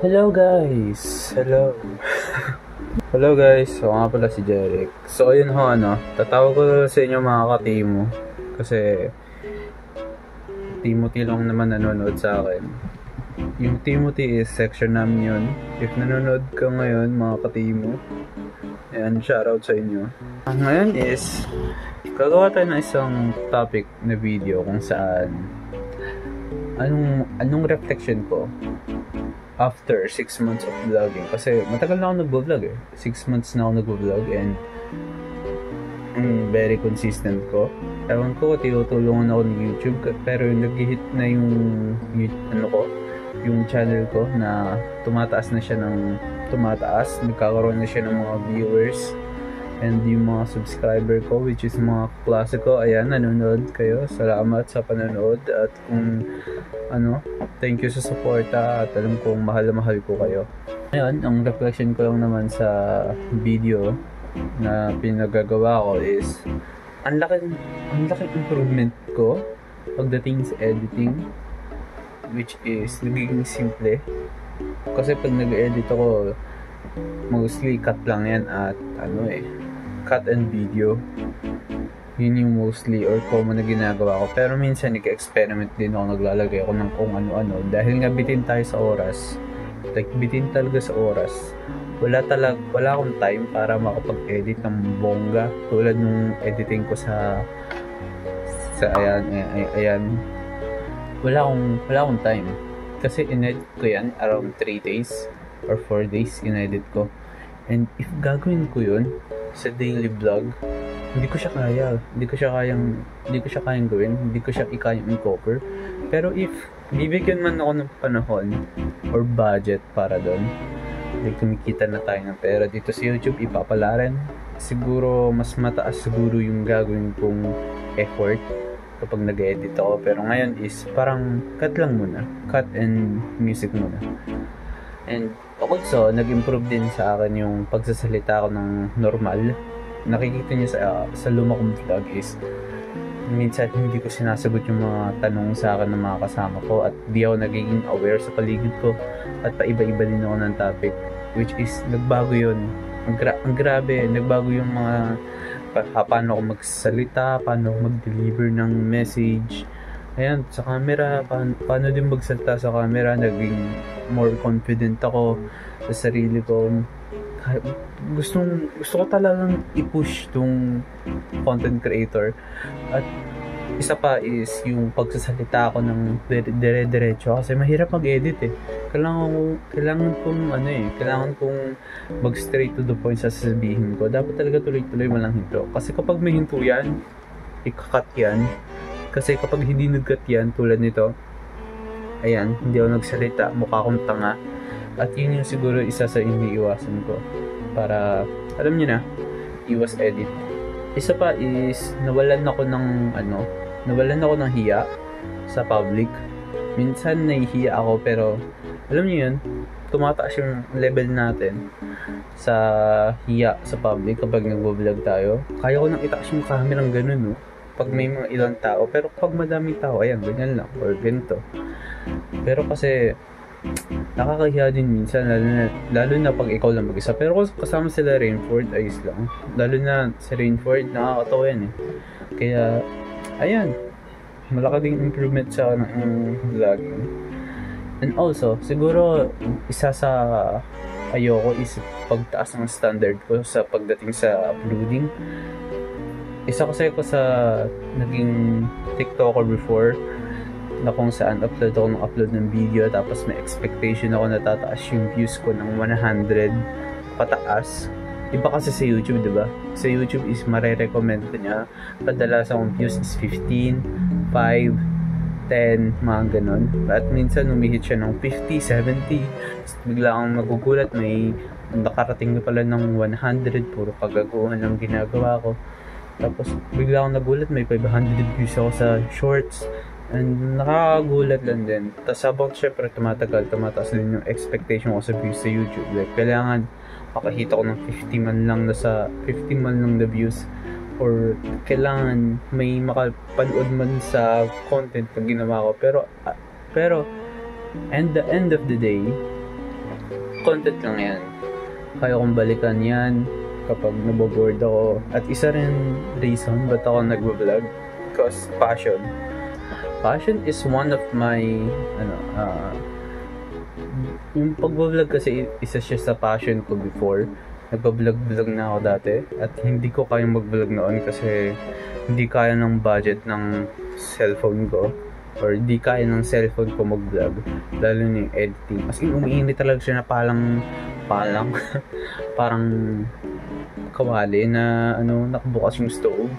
Hello guys! Hello! Hello guys! So nga pala si Jeric. So ayun ho, tatawag ko sa inyo mga ka-Timo. Kasi Timothy lang naman nanonood sa akin. Yung Timothy is section namin yun. If nanonood ka ngayon mga ka-Timo, ayan, shoutout sa inyo. Ngayon is gagawa tayo ng isang topic na video kung saan anong reflection ko after 6 months of vlogging. Kasi matagal na ako nag-vlog 6 months na ako nag-vlog and very consistent ko. Ewan ko, tinutulungan ako ng YouTube, pero nag-hit na yung channel ko na tumataas na siya nagkakaroon na siya ng mga viewers and yung mga subscriber ko, which is mga klase ko. Ayan, nanonood kayo, salamat sa panonood at kung thank you sa suporta at alam kong mahal na mahal ko kayo. Ngayon, ang reflection ko lang naman sa video na pinagagawa ko is ang laking improvement ko pagdating sa editing, which is nagiging simple. Kasi pag nag-edit ako, mostly cut lang yan at cut and video. Yun yung mostly or common na ginagawa ko. Pero minsan nag-experiment din ako, naglalagay ako ng kung ano-ano. Dahil nga bitin tayo sa oras. Like bitin talaga sa oras. Wala akong time para makapag-edit ng bongga. Tulad nung editing ko sa ayan. Wala akong time. Kasi inedit ko yan around 3 days or 4 days inedit ko. And if gagawin ko yun sa daily vlog, hindi ko siya kayang gawin, hindi ko siya kayang i-cover. Pero if bibigyan man ako ng panahon or budget para doon, like kumikita na tayo ng pera dito sa YouTube, ipapalaran, siguro mas mataas siguro yung gagawin kong effort kapag nag-edit ako. Pero ngayon is parang cut and music muna. And also, nag-improve din sa akin yung pagsasalita ko ng normal. Nakikita niyo sa luma kong vlog is minsan hindi ko sinasagot yung mga tanong sa akin ng mga kasama ko at di ako nagiging aware sa paligid ko at paiba-iba din ako ng topic, which is nagbago yun. Ang grabe, nagbago yung mga paano ako magsalita, paano ako mag-deliver ng message. Ayan, sa camera, paano din magsalita sa camera, naging more confident ako sa sarili ko. Gusto ko talagang i-push tong content creator. At isa pa is yung pagsasalita ko ng dire-diretso kasi mahirap mag-edit kailangan kong mag-straight to the point sa sasabihin ko. Dapat talaga tuloy-tuloy walang hinto, kasi kapag may hinto yan, ikakat yan. Kasi kapag hindi nag-cut yan, tulad nito, ayan, hindi ako nagsalita, mukha akong tanga. At yun yung siguro isa sa iniiwasan ko para, alam nyo na, iwas edit. Isa pa is nawalan ako ng hiya sa public. Minsan nahihiya ako, pero alam nyo yun, tumataas yung level natin sa hiya sa public kapag nagvo-vlog tayo. Kaya ko nang itaas yung camera ng ganun, pag may mga ilang tao. Pero pag madaming tao, ayan, ganyan lang or ganito. Pero kasi nakakahiya din minsan, lalo na pag ikaw lang mag-isa. Pero kung kasama sila Rainford, ayos lang. Lalo na si Rainford, nakakatawa yan Kaya ayan, malaki ding improvement sa vlogging. And also, siguro isa sa ayoko is pagtaas ng standard ko sa pagdating sa uploading. Isa kasi ako sa naging TikToker before, na kung saan upload ng video, tapos may expectation ako na tataas yung views ko ng 100 pataas. Iba kasi sa YouTube, diba? Sa YouTube is mare-recommend ko niya, kadalasan kong views is 15, 5, 10, mga ganon. At minsan umihit siya ng 50, 70, bigla akong magugulat, may nakarating na pala ng 100, puro kagaguhan lang ginagawa ko. Tapos bigla akong nagulat, may 500 views ako sa shorts. And nakakagulat lang din. Tapos habang syempre tumataas din yung expectation ko sa views sa YouTube. Like kailangan makahita ko ng 50 man lang na views, or kailangan may makapanood man sa content na ginawa ko. Pero And the end of the day, content lang yan. Kaya kong balikan yan kapag naboboard ako. At isa rin reason ba't ako nagbablog, because passion. Passion is one of my yung pagbablog kasi isa siya sa passion ko before. Nagbablog na ako dati at hindi ko kayang mag-vlog noon kasi hindi kaya ng budget ng cellphone ko or hindi kaya ng cellphone ko mag-vlog, lalo na yung editing. As in, umiinit talaga siya na parang kawali na nakabukas yung stove.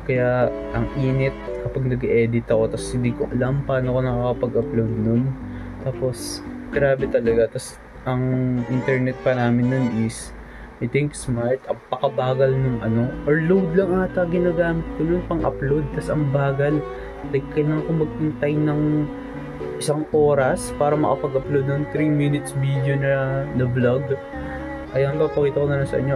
Kaya ang init kapag nag-edit ako, tapos hindi ko alam paano ko nakakapag-upload nun. Tapos grabe talaga. Tapos ang internet pa namin nun is, I think, smart. Ang pakabagal nung or load lang ata ginagamit ko nun pang upload. Tapos ang bagal, like kailangan ko maghintay ng 1 oras para makapag-upload ng 3 minutes video na vlog. Ayan, papakita ko na lang sa inyo.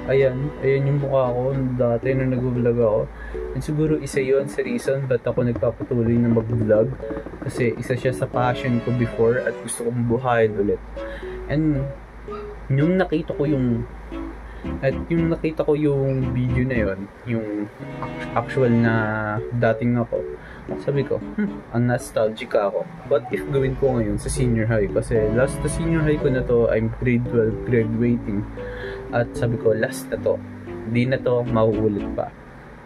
Ayan yung mukha ko dati nung nag-vlog ako. And siguro isa yon sa reason ba't ako nagpapatuloy na mag-vlog, kasi isa siya sa passion ko before at gusto kong buhayin ulit. And yung nakita ko yung video na yon, yung actual na dating ako, sabi ko, ang nostalgic ako. What if gawin ko ngayon sa senior high? Kasi last na senior high ko na to, I'm grade 12 graduating. At sabi ko, last na to, di na to mauulit pa.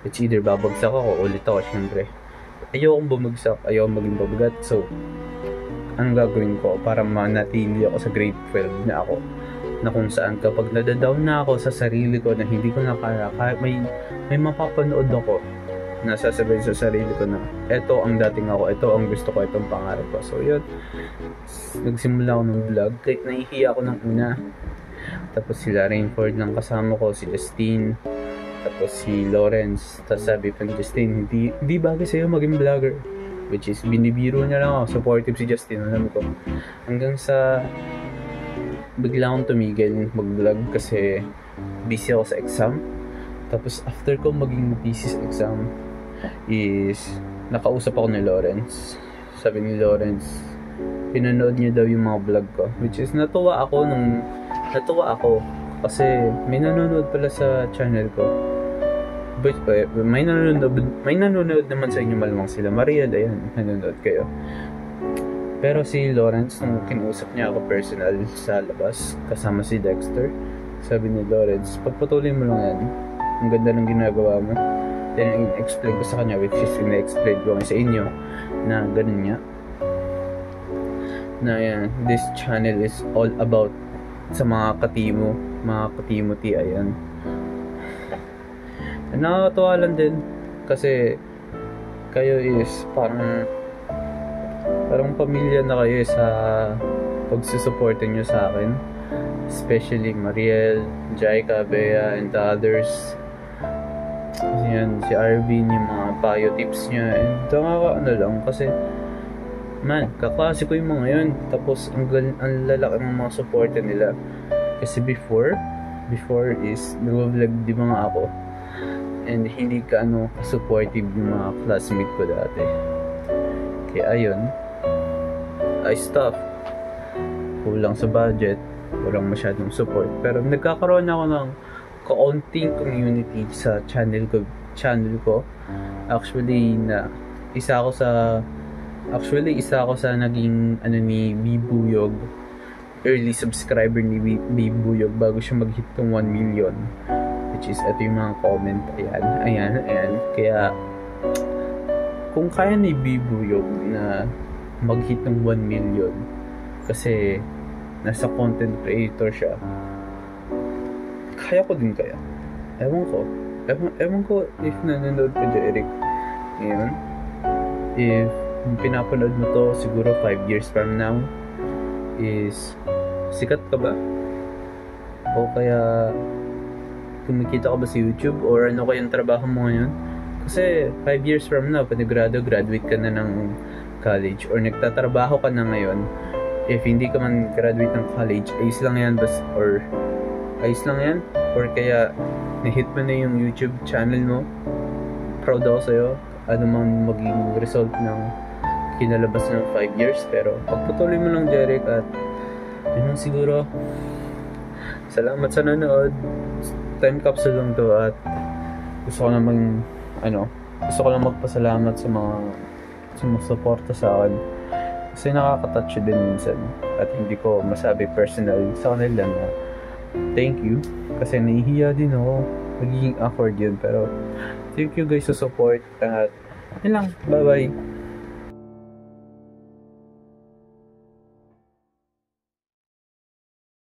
It's either babagsak ako o ulit ako, syempre. Ayokong bumagsak, ayokong maging babagat. So, anong gagawin ko para manatili ako sa grade 12 na ako, na kung saan kapag nadadown na ako sa sarili ko na hindi ko na kaya, kahit may mapapanood ako na sasabihin sa sarili ko na eto ang dating ako, eto ang gusto ko, etong pangarap ko. So yun, nagsimula ako ng vlog kahit nahihiya ako ng una. Tapos sila Rainford ng kasama ko, si Justine, tapos si Lawrence. Tapos sabi pa ni Justine, hindi bagay sa'yo maging vlogger, which is binibiro niya lang ako. Supportive si Justine, alam ko. Hanggang sa bigla akong tumigil mag-vlog kasi busy ako sa exam. Tapos after ko maging busy sa exam is nakausap ako ni Lawrence. Sabi ni Lawrence, pinanood niya daw yung mga vlog ko, which is natuwa ako kasi may nanonood pala sa channel ko. But may nanonood naman sa inyo, malamang sila Maria, ayan, nanonood kayo. Pero si Lawrence, nung kinausap niya ako personal sa labas kasama si Dexter, sabi ni Lawrence, pagpatuloy mo lang yan, ang ganda ng ginagawa mo. Then in-explain ko sa kanya, which is in-explain ko sa inyo na ganun niya, na yan, this channel is all about sa mga katimoti, ayan. Nakakatawa lang din kasi kayo is parang pamilya na kayo sa pagsusuporta nyo sa akin, especially Mariel, Jaika, Bea, and the others. Yan, si Arvin, yung mga payo tips niya, and nakakaano lang kasi man, kaklase ko yung mga yun. Tapos ang lalaki ng mga supporter nila. Kasi before is nag-vlog di mga ako, and hindi ka supportive yung mga classmate ko dati. Kaya ayun, I stopped. Kulang sa budget, walang masyadong support. Pero nagkakaroon ako ng kaunting community sa channel ko. Actually isa ako sa naging ni Bibuyog, early subscriber ni Bibuyog bago siya mag-hit ng 1 million, which is ito yung mga comment, ayan. Kaya kung kaya ni Bibuyog na mag-hit ng 1 million kasi nasa content creator siya, kaya ko din kaya. Ewan ko if nanonood ko dyan, Eric, ngayon, if pinapanood mo to siguro 5 years from now, is sikat ka ba? O kaya kumikita ka ba sa YouTube? Or ano kayang trabaho mo ngayon? Kasi 5 years from now, graduate ka na ng college or nagtatrabaho ka na ngayon. If hindi ka man graduate ng college, ayos lang yan, or kaya na-hit mo na yung YouTube channel mo, proud ako sa'yo. Ano man maging result ng kinalabas ng 5 years, pero pagpatuloy mo lang, Jeric, at yun lang siguro. Salamat sa nanood. Time capsule lang to, at gusto ko namang gusto ko lang magpasalamat sa mga sumusuporta sa akin, kasi nakaka-touch din minsan, at hindi ko masabi personal sa kanila na thank you, kasi nahihiya din ako, magiging awkward yun, pero thank you guys sa support, at yun lang, bye bye.